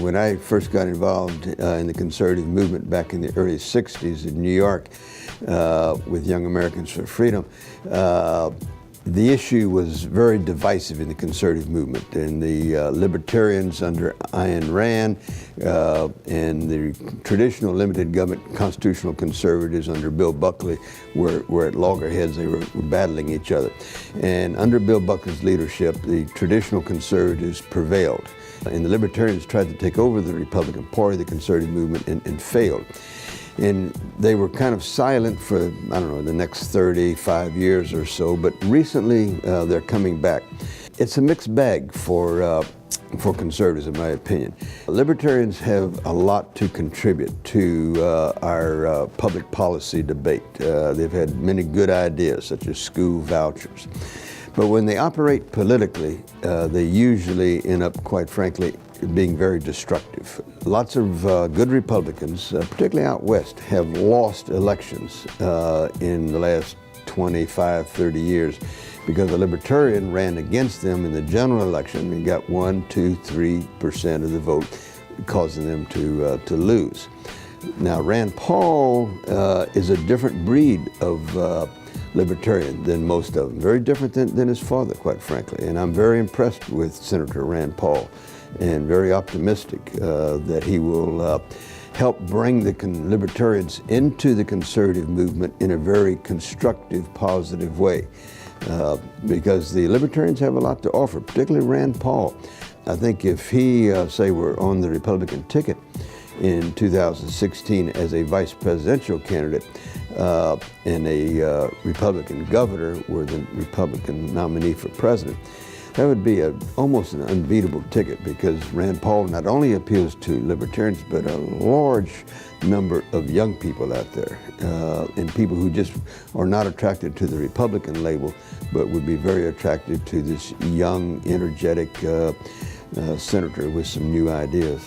When I first got involved in the conservative movement back in the early 60s in New York with Young Americans for Freedom, the issue was very divisive in the conservative movement, and the libertarians under Ayn Rand and the traditional limited government constitutional conservatives under Bill Buckley were at loggerheads. They were battling each other. And under Bill Buckley's leadership, the traditional conservatives prevailed. And the libertarians tried to take over the Republican Party, the conservative movement, and failed. And they were kind of silent for, I don't know, the next 35 years or so, but recently they're coming back. It's a mixed bag for conservatives, in my opinion. Libertarians have a lot to contribute to our public policy debate. They've had many good ideas, such as school vouchers. But when they operate politically, they usually end up, quite frankly, being very destructive. Lots of good Republicans, particularly out west, have lost elections in the last 25, 30 years because a libertarian ran against them in the general election and got 1%, 2%, 3% of the vote, causing them to lose. Now, Rand Paul is a different breed of libertarian than most of them, very different than his father, quite frankly. And I'm very impressed with Senator Rand Paul and very optimistic that he will help bring the libertarians into the conservative movement in a very constructive, positive way. Because the libertarians have a lot to offer, particularly Rand Paul. I think if he, say, were on the Republican ticket in 2016 as a vice presidential candidate and a Republican governor were the Republican nominee for president, that would be almost an unbeatable ticket, because Rand Paul not only appeals to libertarians, but a large number of young people out there, and people who just are not attracted to the Republican label, but would be very attracted to this young, energetic senator with some new ideas.